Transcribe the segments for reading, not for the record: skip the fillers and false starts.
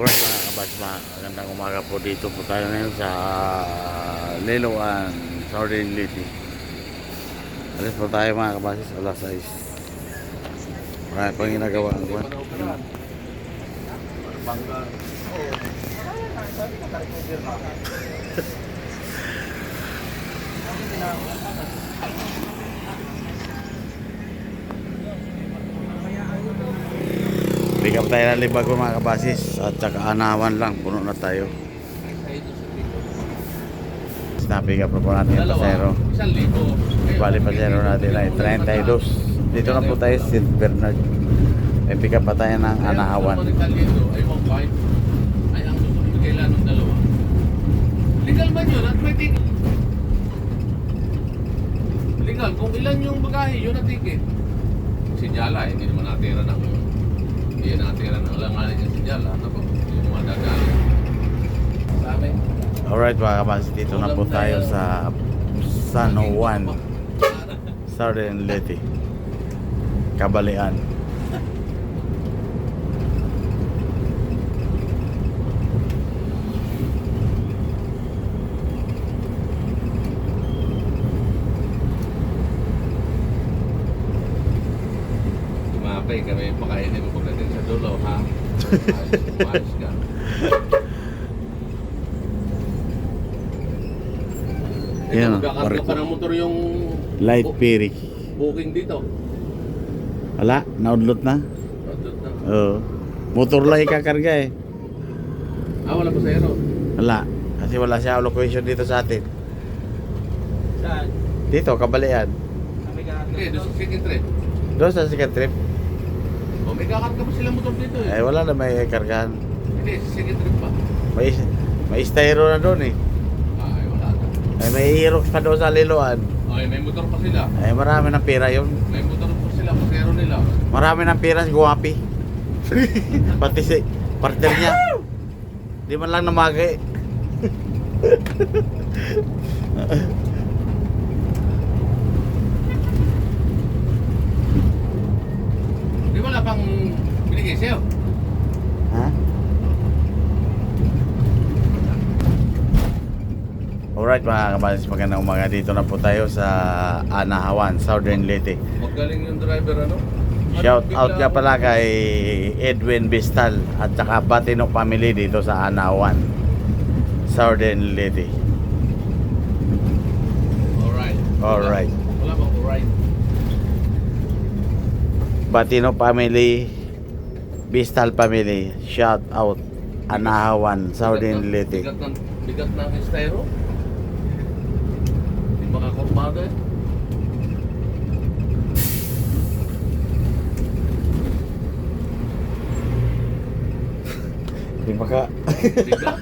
Alright mga kabasma, magandang umaga po. Dito po tayo ngayon sa Liloan, Southern Leyte. Alis po tayo mga kabasis, alas 6. Marami pang ginagawa ang buwan. Pick up tayo ng Libago mga kabasis at saka Anawan lang, puno na tayo. Pick up na po natin yung pasero. Bali pasero natin ay 32. Dito na po tayo sa St. Bernard. May pick up pa tayo ng Anawan. Ay ang susunod kailan ng dalawa. Legal ba yun? At may ticket. Legal, kung ilan yung bagahe, yun ang ticket. Sinyala, hindi naman natira ng hindi natira ng alanganin yung sinyala. Ano po? Yung mga dagali. Sabi. Alright mga kabasis, dito na po tayo sa San Juan, Southern Leyte, Kabalian. Tumapay kami, pakainin mo pagdating sa dulo, ha? Ayos ka. Yan, Magkakarga pa ng motor yung Light Pirik. booking dito. Wala, naudlot na. Rodot na. Oo. Motor lang ikakarga eh. Wala pa sa aero. Wala, kasi wala siya location dito sa atin. Saan? Dito, Kabalian. Kami kakarga. Okay, doon sa second trip. Doon sa second trip. O, may kakarga pa sila motor dito eh. Eh wala na may kargahan. Hindi, sa second trip pa. May styro na doon eh. Ay, wala na. Ay, may Aerox pa doon sa Liloan. Ay, may motor pa sila. Ay, marami ng pera yun. May motor pa sila, pasero nila. Marami ng pera si Guwapi. Pati si partner niya. Di man lang namagay. Di wala pang binigay sa'yo. Ha? Alright mga kamalis, magandang umaga. Dito na po tayo sa Anawan, Southern Leyte. Magaling yung driver, ano? Shout out nga pala kay Edwin Bistal at saka Batino family dito sa Anawan, Southern Leyte. Alright. Alright. Wala bang alright? Batino family, Bistal family, shout out Anawan, Southern Leyte. Bigat ng styro. Hindi makakurbado eh. Di ba ka? Bigat.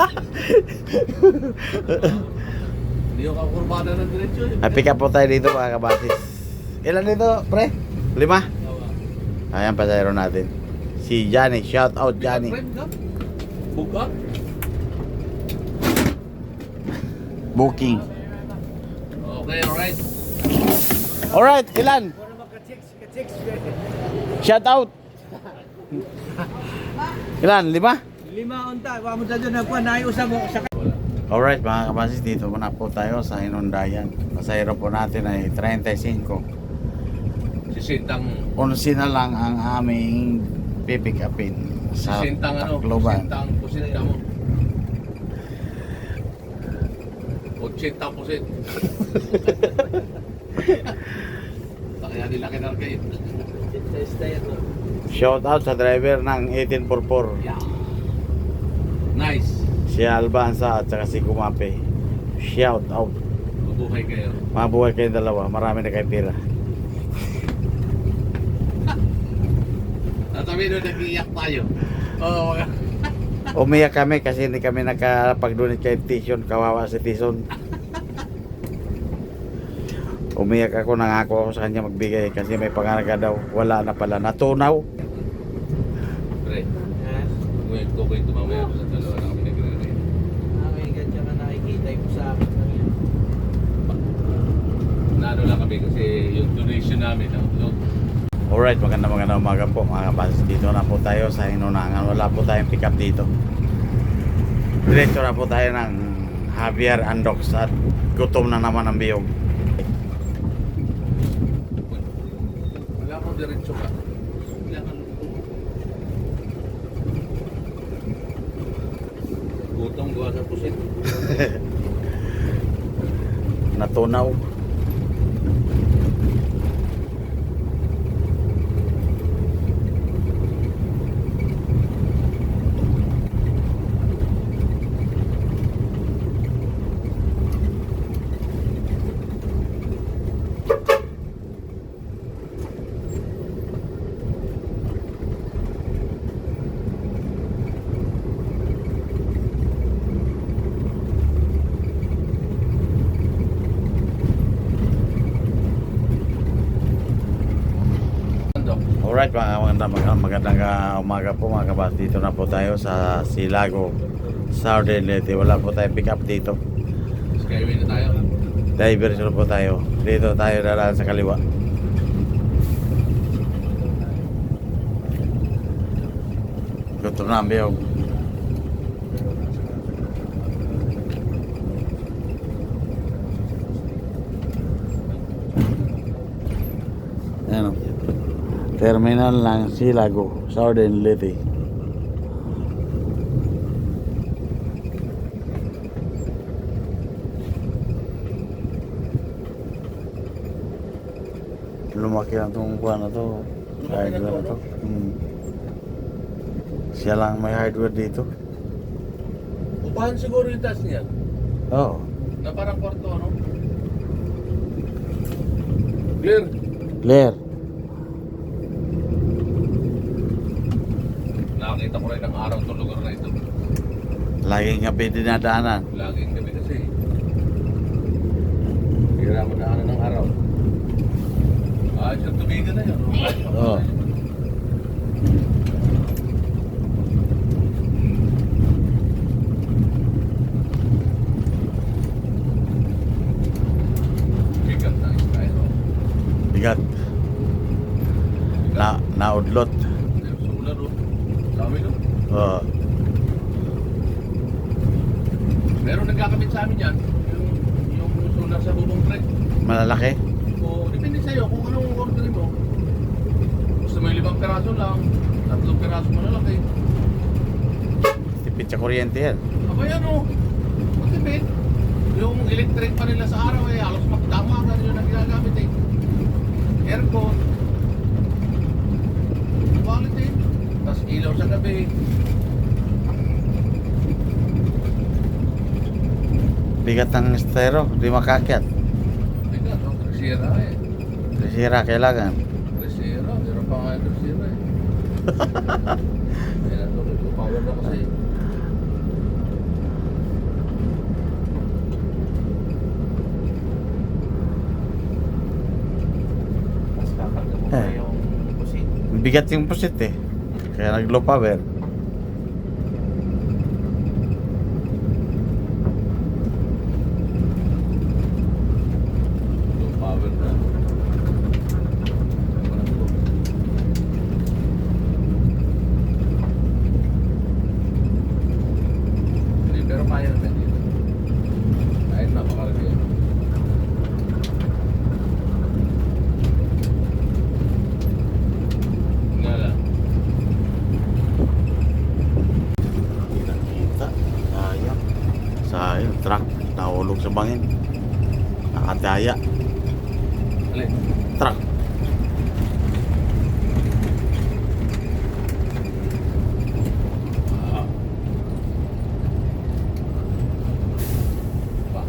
Hindi yung kakurbado ng diretsyo eh. Pick up po tayo dito mga kabasis. Ilan dito pre? 5? Ayan pasayro natin. Si Johnny, shout out Johnny. Bugat. Booking. Okay, alright. Alright, ilan? Shout out. Ilan? 5? 5 unta, wa mo sa dyan nagkuhan, naiusap mo sa Alright mga kabasis, dito muna po tayo sa Inundayan. Pasayro po natin ay 35. Sisintang 11 na lang ang aming pipick upin sa Sisintang ano? Tacloban. Sisintang pusita mo. 80%. Kaya nila kinargay. sa style to. Shout out sa driver ng 1844. Yeah. Nice. Si Albanza at saka si Kumape. Shout out. Mabuhay kayo. Mabuhay kayong dalawa. Marami na kayong pira. Tatabi doon nag-iiyak tayo. Oo. Umiyak kami kasi hindi kami nakapag-donate kay Tison. Kawawa si Tison. Umiyak ako, nangako ako sa kanya magbigay kasi may pangarga daw. Wala na pala. Natunaw. Pre, ngayon ko kayo tumamaya sa dalawa na kami nagre-rate. Ay, ganyan ka nakikita yung sa akin. Naano lang kami kasi yung donation namin. No? Alright, magandang umaga po mga kabasis. Dito na po tayo sa Hinunangan. Wala po tayong pick up dito. Diretso na po tayo ng Javier Andox at gutom na naman ang biyog. Wala akong diretso ka. Wala kang gutom gawa sa pusit. Natunaw. Alright, magandang umaga po mga kabas. Dito na po tayo sa Silago, Southern Leyte. Wala po tayo pick up dito. Skyway na tayo. Diversion po tayo. Dito tayo dadaan sa kaliwa. Gutom na ang biyog. Ayan o. Terminal ng Silago, Southern Leyte. Lumaki lang itong buwan na to. Hardware na to. Siya lang may hardware dito. Upahan siguro yung taas niya. Oo. Na parang kwarto, ano? Clear. Clear. Nakakita ko rin ng araw itong lugar na ito. Laging gabi dinadaanan. Laging gabi kasi. Hira mo daanan ng araw. Ah, siya tubigan na yun. Oo. Bigat na style. Bigat. Naudlot. Sular, oh. Dami, no? Oo. Meron nagkakabit sa amin yan. Yung solar sa bubong trek. Malalaki. O, depende sa'yo kung anong orderin mo. Gusto mo yung 5 peraso lang, 3 peraso mo na lang eh. Tipid sa kuryente yan. Aba yan o, matipid. Yung electric pa nila sa araw eh, halos magdamagan yun ang ginagamit eh. Aircon. Quality. Tapos ilaw sa gabi. Bigat ng estero, di makakyat. Bigat, oh, Crescera eh. Sira kailangan. Crescera, meron pa nga yung Crescera eh. Ayan, ito, power na kasi. Tapos kakarga mo pa yung pusit. Bigat yung pusit eh. Kaya nag-low power. Yung power na. Hindi, pero kaya naman dito. Kahit napakarga yan. Nga lang. Kita. Sayang. Sayang. Truck. Nahulog sa bangin. Nakadaya. Alin? Truck. Ah. Pa.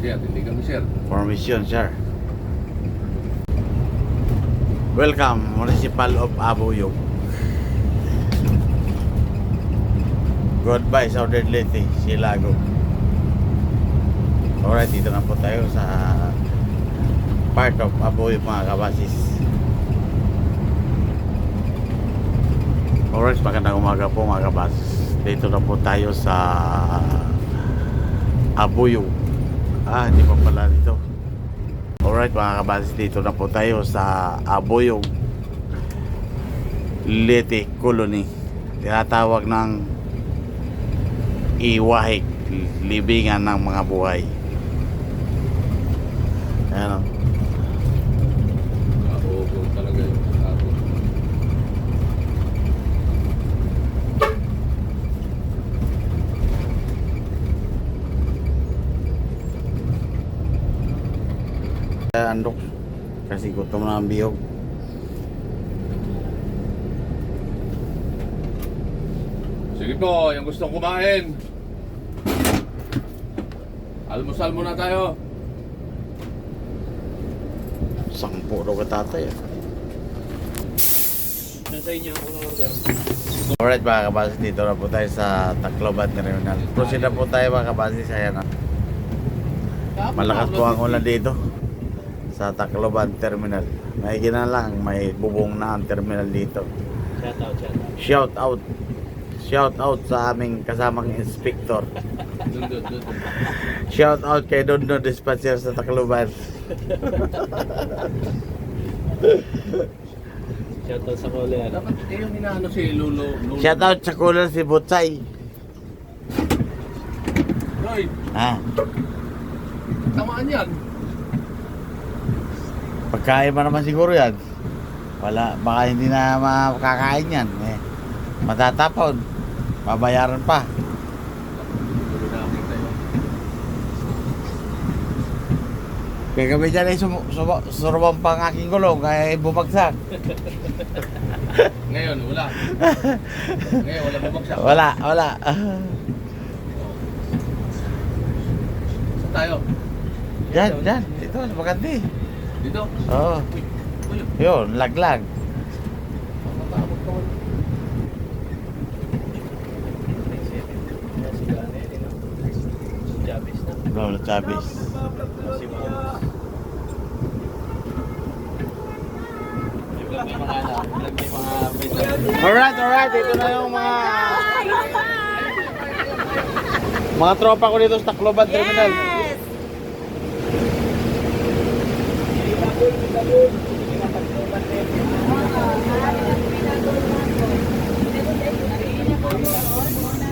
Kaya, tindigan mo, sir. Formation, sir. Welcome, Municipal of Abuyog. Goodbye, Southern Leyte, Silago. Alright, dito na po tayo sa part of Abuyog, mga kabasis. Alright, magandang umaga po, mga kabasis. Dito na po tayo sa Abuyog. Hindi pa pala dito. Alright mga kabasis, dito na po tayo sa Abuyog, Leyte Colony. Tinatawag ng iwahik, libingan ng mga buhay. Ayan o. Nakahugong talaga yung ako. Andok kasi gutom na ang bihog. Sige po, yung gustong kumain. Almusal muna tayo. Sampo daw ka tatay. Nasa inyo ang order. Alright mga kabasis, dito na po tayo sa Tacloban Terminal. Proceed na po tayo mga kabasis. Ayan na. Malakas po ang ulan dito sa Tacloban Terminal. May lang, may bubong na ang terminal dito. Shout out. Shout out sa aming kasamang inspector. Dun. Shout out kay Dondo Dispatcher sa Tacloban. Shout out sa Kolean. Dapat yung hinaano si Lolo. Shout out sa cooler si Butsay. Roy, Ah, tamaan yan. pagkain pa naman siguro yan. Wala, baka hindi na makakain yan. Matatapon. Babayaran pa. Tuloy namin tayo. Kaya kami dyan ay surubang pang aking gulong kaya bumagsak. Ngayon, wala. Ngayon, wala bumagsak. Wala. Saan tayo? Dyan. Dito, sa Makati. Dito? Oo. Uy, Yun, laglag. matabot ka. Jabis na. Lola Chavez. Si Mons. May mga Alright. Ito na yung mga tropa ko dito sa Tacloban Terminal.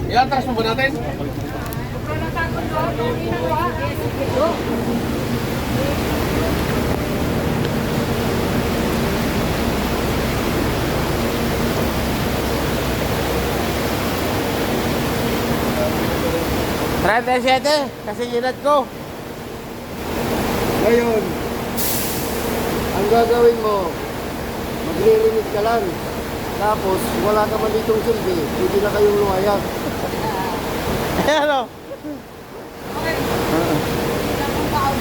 Iatras mo ba natin? Try 7 kasi inat ko. Ngayon, ang gagawin mo, maglilinis ka lang. Tapos, wala ka man ditong silbi, hindi na kayong lumayag. Ayan o.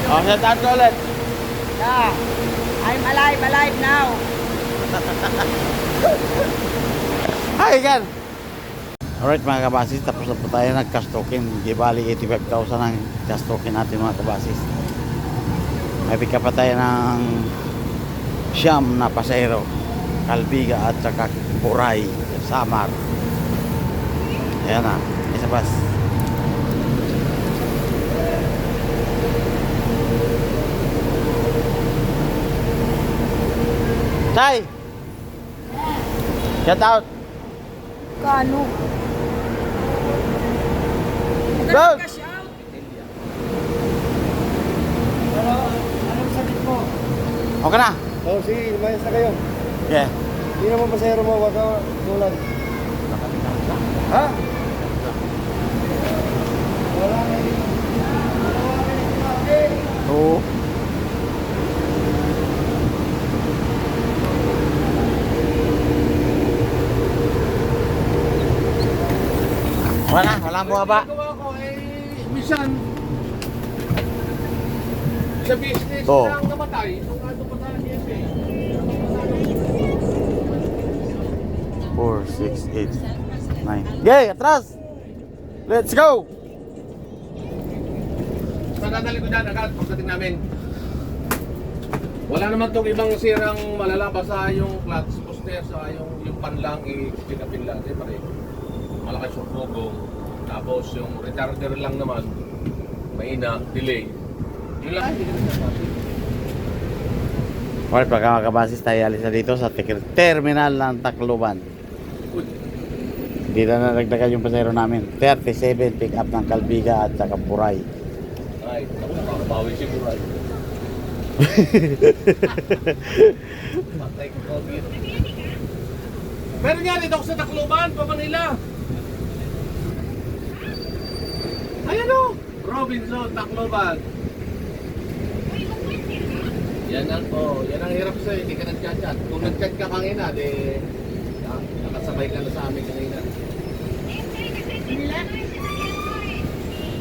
Oh, shout out ko ulit. Yeah, I'm alive now. Hi, gan. Alright mga kabasis, tapos na po tayo nag-cash token. Di bali 85,000 ang cash token natin mga kabasis. May pick up pa tayo ng siyam na pasahero, Kalbiga at saka Buray, Samar. Ayan na, isa pas. Chay! Shout out! Kano? Go! Cash out. Anong sakit mo? Okay na? Oh, sige, lumayas na kayo. Yeah. Hindi naman pasahero mo, wag ka tulad. Ha? Wala na yun. Oo. Walang bumaba. Ginagawa ko minsan sa business Oh. lang namatay. Nung ano pa tayo PSA. 4, 6, 8, 9. Yay, atras! Let's go! Sa dadali ko dyan agad pagdating namin. Wala naman tong ibang sirang malala, basta yung clutch, booster, sa yung pan lang, i-pinapin lang. Pareho. Malakas yung pugong. Tapos yung retarder lang naman, mahina, delay. Yun lang. Alright, pagka mga kabasis tayo alis na dito sa terminal ng Tacloban. Uy, Hindi na nalagdagan yung pasero namin. 37 pick up ng Calbiga at saka Buray. Ay, ako nakakabawi siguro ay. Patay ko COVID. Meron nga dito ako sa Tacloban, pa Manila. Ayan o, Robinson, Tacloban. Yan ang hirap sa'yo, hindi ka nag-chat-chat. Kung nag-chat ka kanina, nakasabay ka na sa amin kanina.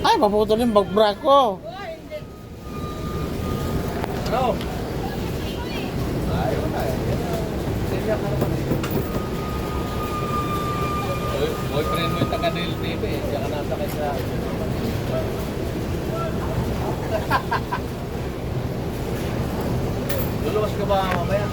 Ay, maputol yung bagbra ko. Ano? Ay, wala eh. Silya ka naman eh. Boyfriend mo yung taga-Del TV eh. Diyan ka nasakit sa... Luluwas ka ba mamaya?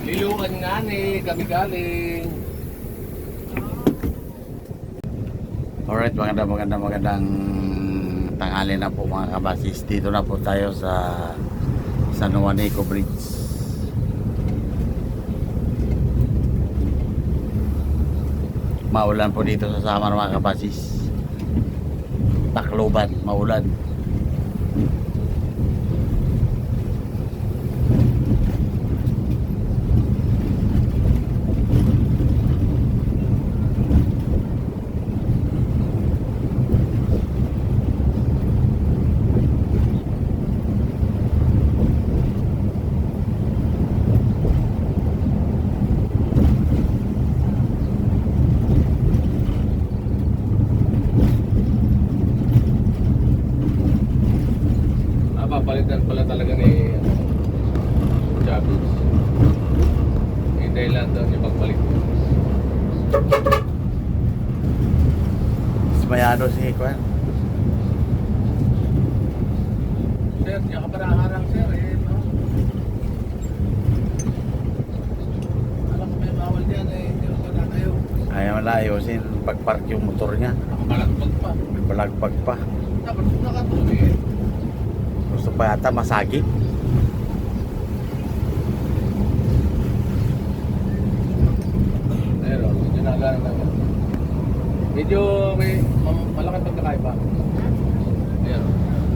Liluan nga ni, kami galing. Alright, magandang tanghali na po mga kabasis. Dito na po tayo sa San Juanico Bridge. Maulan po dito sa Samar mga kabasis. Tacloban, maulan. Papalitan pala talaga ni Chavez. Hintay lang daw niya pagbalik. Ismayado si Kwan. Sir, diyan ka pa nakaharang sir eh. No? Alam ko may bawal dyan eh. Hindi ko pa na kayo. Ayaw na ayusin pagpark yung motor niya. Nakabalagbag pa. Balagpag pa. Dapat kung nakatuloy eh. Gusto pa yata masagi. Pero, medyo nagana na. Medyo may malaking pagkakaiba. Ayan,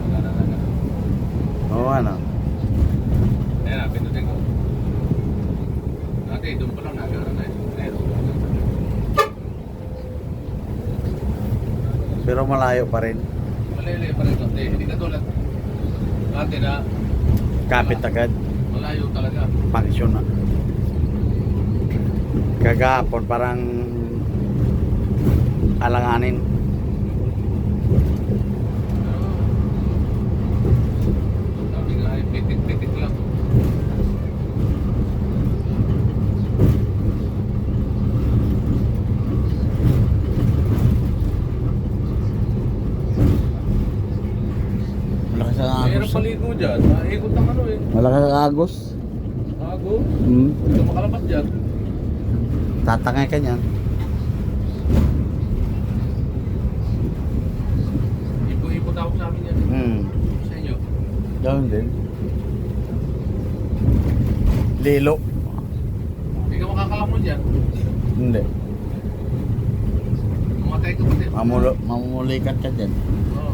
nagana na. Oo, ano. Ayan na, pindutin ko. Dati, doon pa lang nagana na eh. Ayan. Pero malayo pa rin. Malili pa rin ito. Hindi katulad. Dati na, Kapit agad. malayo talaga. Pansyon na. Kagapon parang alanganin. Sabi nga ay pitit-pitit lang. Malakas ang Mayroon agos. paligo dyan. Maikot ang ano eh. Malakas ang agos. Tago. Hmm. Ito makalabas dyan. Tatangay ka niyan. Ipo-ipot ako sa amin yan. Hmm. Sa inyo. Gawin din. Lilo. Hindi ka makakalamon dyan. Hindi. Mamatay ka pa din. Mamumulikat ka dyan. Oo.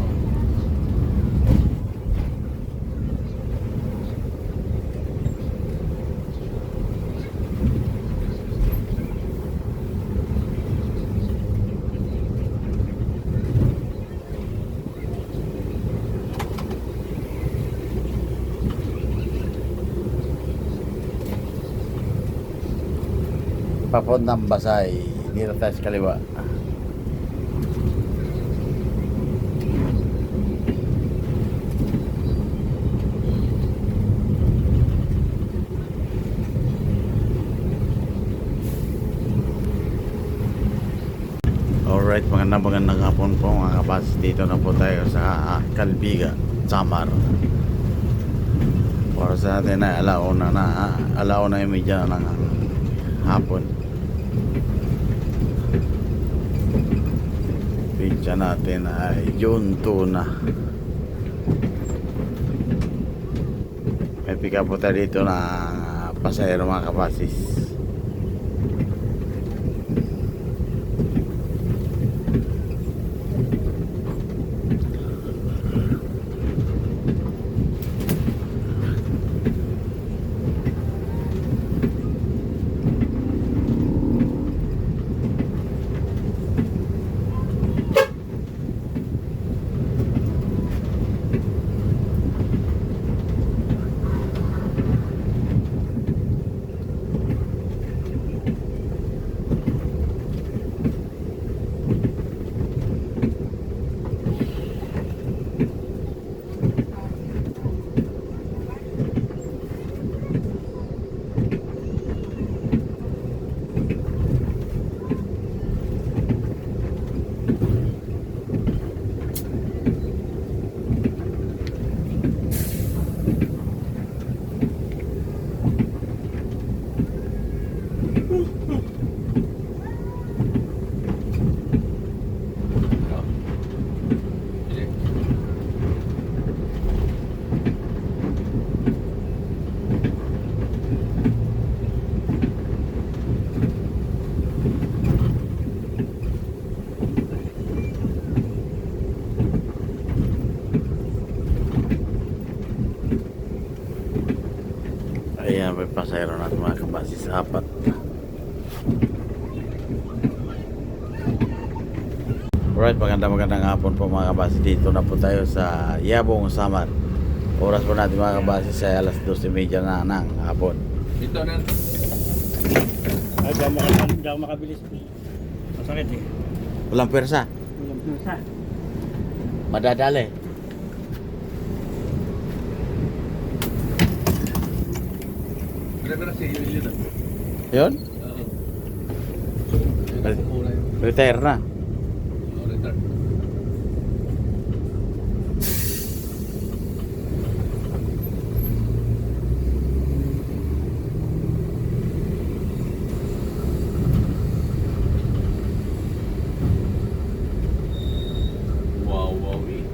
Papuntang Basay. Dito tayo sa kaliwa. Alright, magandang hapon po mga kapas. Dito na po tayo sa Calbiga, Samar. Para sa natin na alauna yung medya ng hapon. Pizza natin ay June 2 na. May pick up po tayo dito na pasahero mga kabasis. Sige. Ayan, may pasahero natin mga kabasis, 4. Alright, magandang hapon po mga kabasis. Dito na po tayo sa Yabong, Samar. Oras po natin mga kabasis ay alas 12:30 na ng hapon. Dito na. Ay, di ako makabilis. Masakit eh. Walang pwersa, Walang pusa. madadali. Pero si yun na. Yun? Oo. Re- Kulay. Retire na. Oo, return. Wow, wow, eh.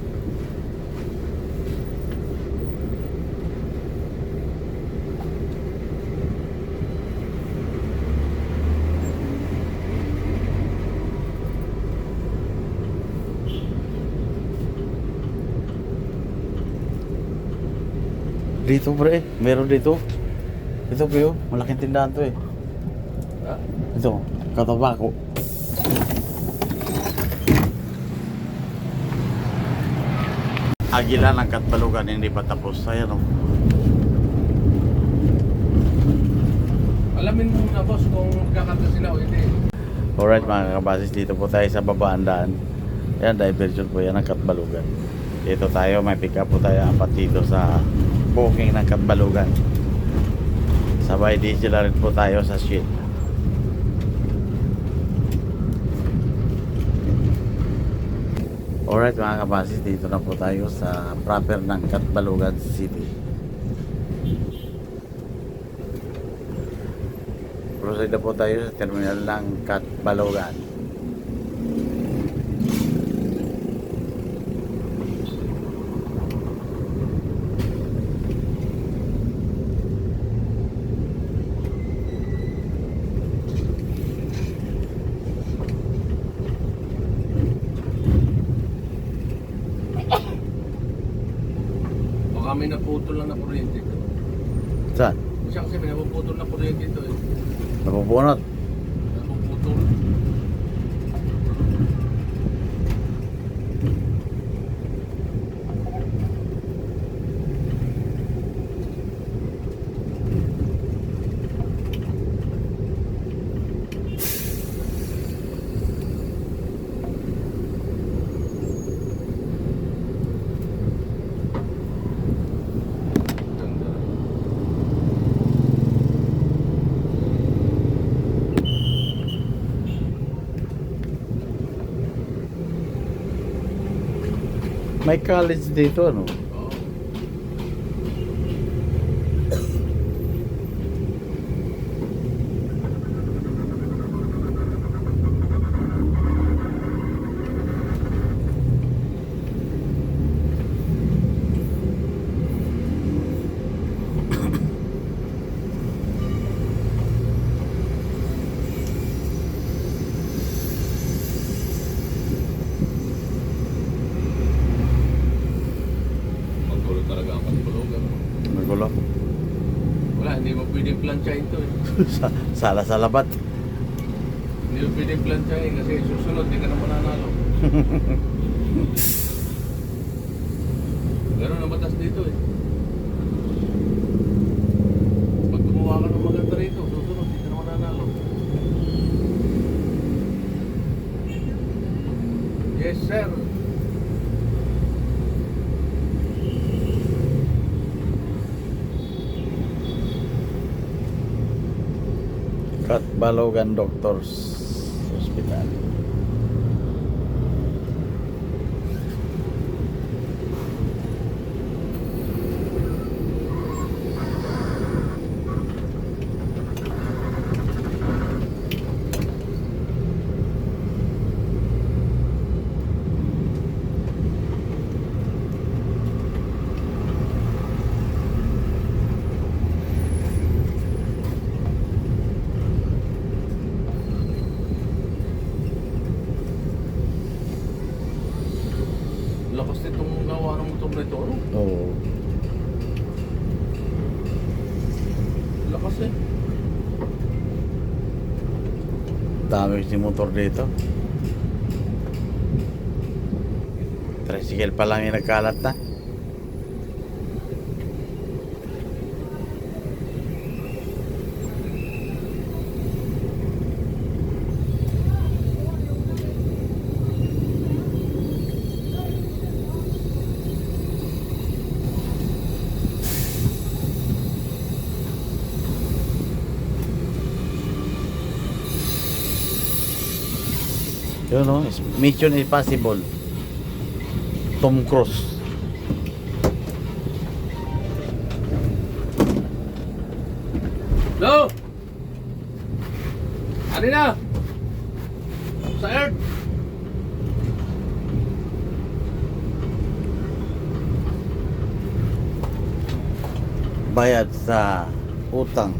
Dito pre, meron dito. Ito pre, malaking tindahan to eh. Ha? Ito, katabako. Agila ng Katbalugan, hindi pa tapos. Ayan o. Alamin mo na boss kung kakanta sila o hindi. Alright mga kabasis, dito po tayo sa babaan. Ayan, diversion po yan ng Katbalugan. Dito tayo, may pick up po tayo 4 dito sa booking ng Katbalugan. Sabay diesel na rin po tayo sa shit. Alright mga kabasis, dito na po tayo sa proper ng Katbalugan City. Proceed na po tayo sa terminal ng Katbalugan. Baka may naputol lang na kuryente. Saan? Siya kasi may napuputol na kuryente ito eh. Napubunot. Napuputol. Ganda. May college dito, ano? Oo. gulo. Wala, hindi mo pwedeng plansyahin to eh. Sala sa labat. Hindi mo pwedeng plansyahin kasi susunod, di ka na mananalo. Ganun ang batas dito eh. Pag gumawa ka ng maganda rito, susunod, di ka na mananalo. Yes, sir. Balogan Doctors Hospital. Lakas nitong gawa ng motor na ito, ano? Oo. Lakas eh. Dami si motor dito. Tricycle pa lang yung nagkalat na. Yun no, Mission Impossible. Tom Cruise. Hello? Ano na? Sa Earth? Bayad sa utang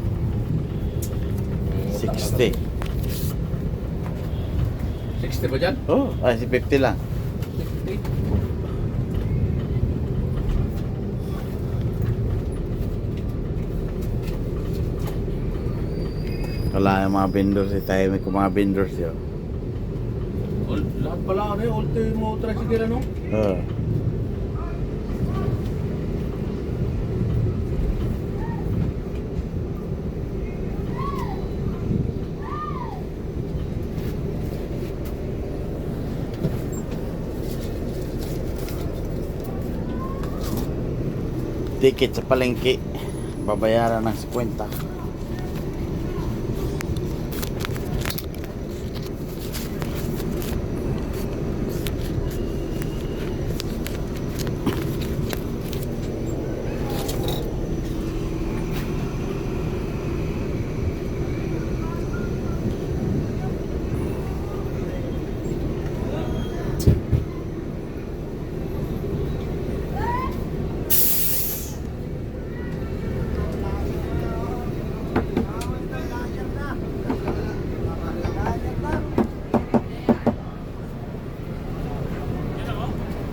60. 60 ba dyan? Oh, ay si 50 lang. 60. Wala yung mga vendors, tayo may mga vendors yun. Lahat pala ano yung ultimo tricycle ano? Oo. Ticket sa palengke, babayaran ng 50.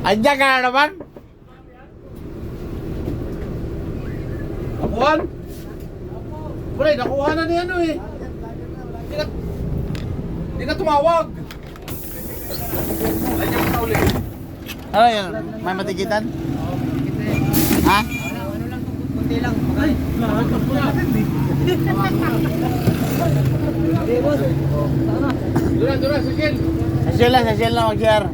Andiyan ka na naman? Nakuhan? Pre, nakuha na ni ano eh. Di ka tumawag. Lagyan mo na ulit. Ano yun? May matikitan? Ha? Kunti lang, makain. Doon na, Sigil. Sasyal lang mag-share.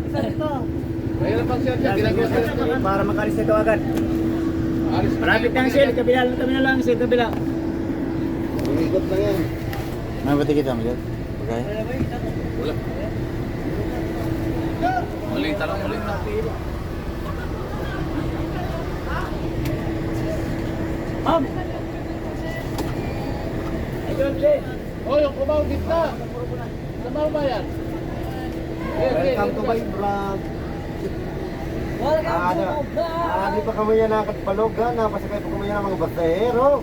Mayroon pang siya dyan, ginagawa siya. Para makalis na ito agad. Alis pa Malapit na ang sale, kabila lang, sale kabila. Umikot lang yan. May matikitan mo dyan? Okay. Wala. Malita lang, malita. Ma'am! Ito ang sale. Oh, yung kumaw gitna. Kumaw ba yan? Welcome to my vlog. Di pa kami yan nakatpalog ha. Napasakay pa kami yan ng mga basahero.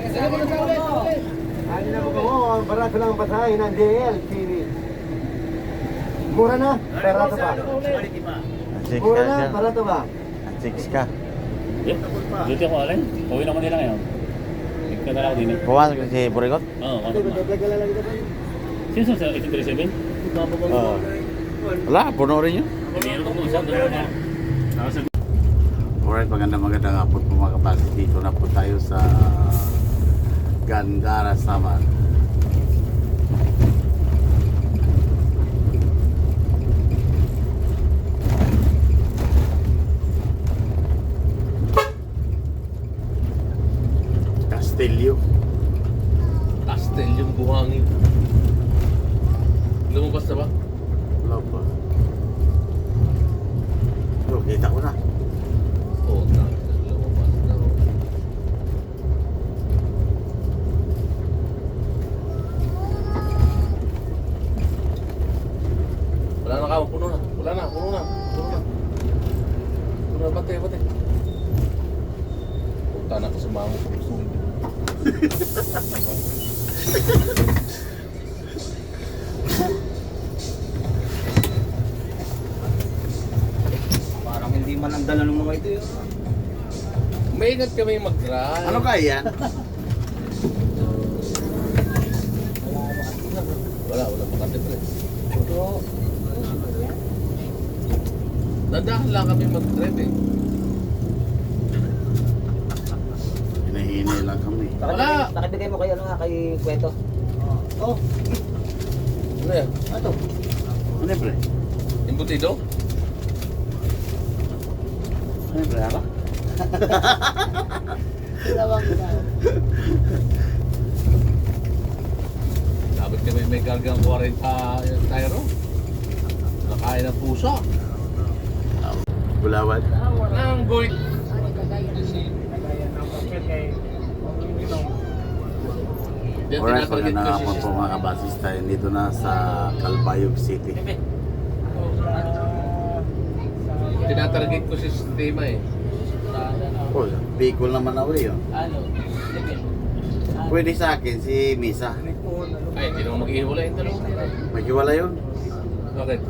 Sige mo na sa ulit. Ano na mo kamo, barato lang ang basahin ng DL series. Mura na, perato pa. Six Mura ka na, siya. barato ba? 6 ka. Duty ako alin. Uwi naman nila ngayon. Nagkadala ako din eh. Pumasok na si Burikot? Oo, Ate, kung dagdag ka lang dito pa. Sino sa 1837? Oo. Wala, puno rin yun. Meron ko isa, doon na. Nasa Alright, magandang hapon po mga kapatid. Dito na po tayo sa Gandara Samar. Castillo. Pastel yung buhangin. Lumabas na ba? Wala pa. Yo, kita ko na. Oo, lumabas na. Wala na ka, puno na. Wala na, puno na. Puno na. Puno na, bate, bate. Punta na ka sa mga mo. Parang hindi man ang dala ng mga ito yun. Maingat kami mag-drive. Ano kaya yan? Wala makatipre. Nandahan lang kami mag-drive eh. Hinahinay lang kami. Wala. Nakibigay mo kayo ano nga kay Kwento. Oh, Ano yan? ano? Ano yung pre? Embutido? Ano yung pre? Ako? Dapat kami may kargang 40 tayo. Nakain ng pusa. Bulawad. Nang goit. Alright, magandang hapon po mga kabasista. Dito na sa Calbayog City. Tinatarget ko si sistema eh. Oh, Bicol naman ako yun. Pwede sa akin si Misa. Ay, hindi naman mag-ihiwalay yung dalawa. Maghiwala yun. Bakit?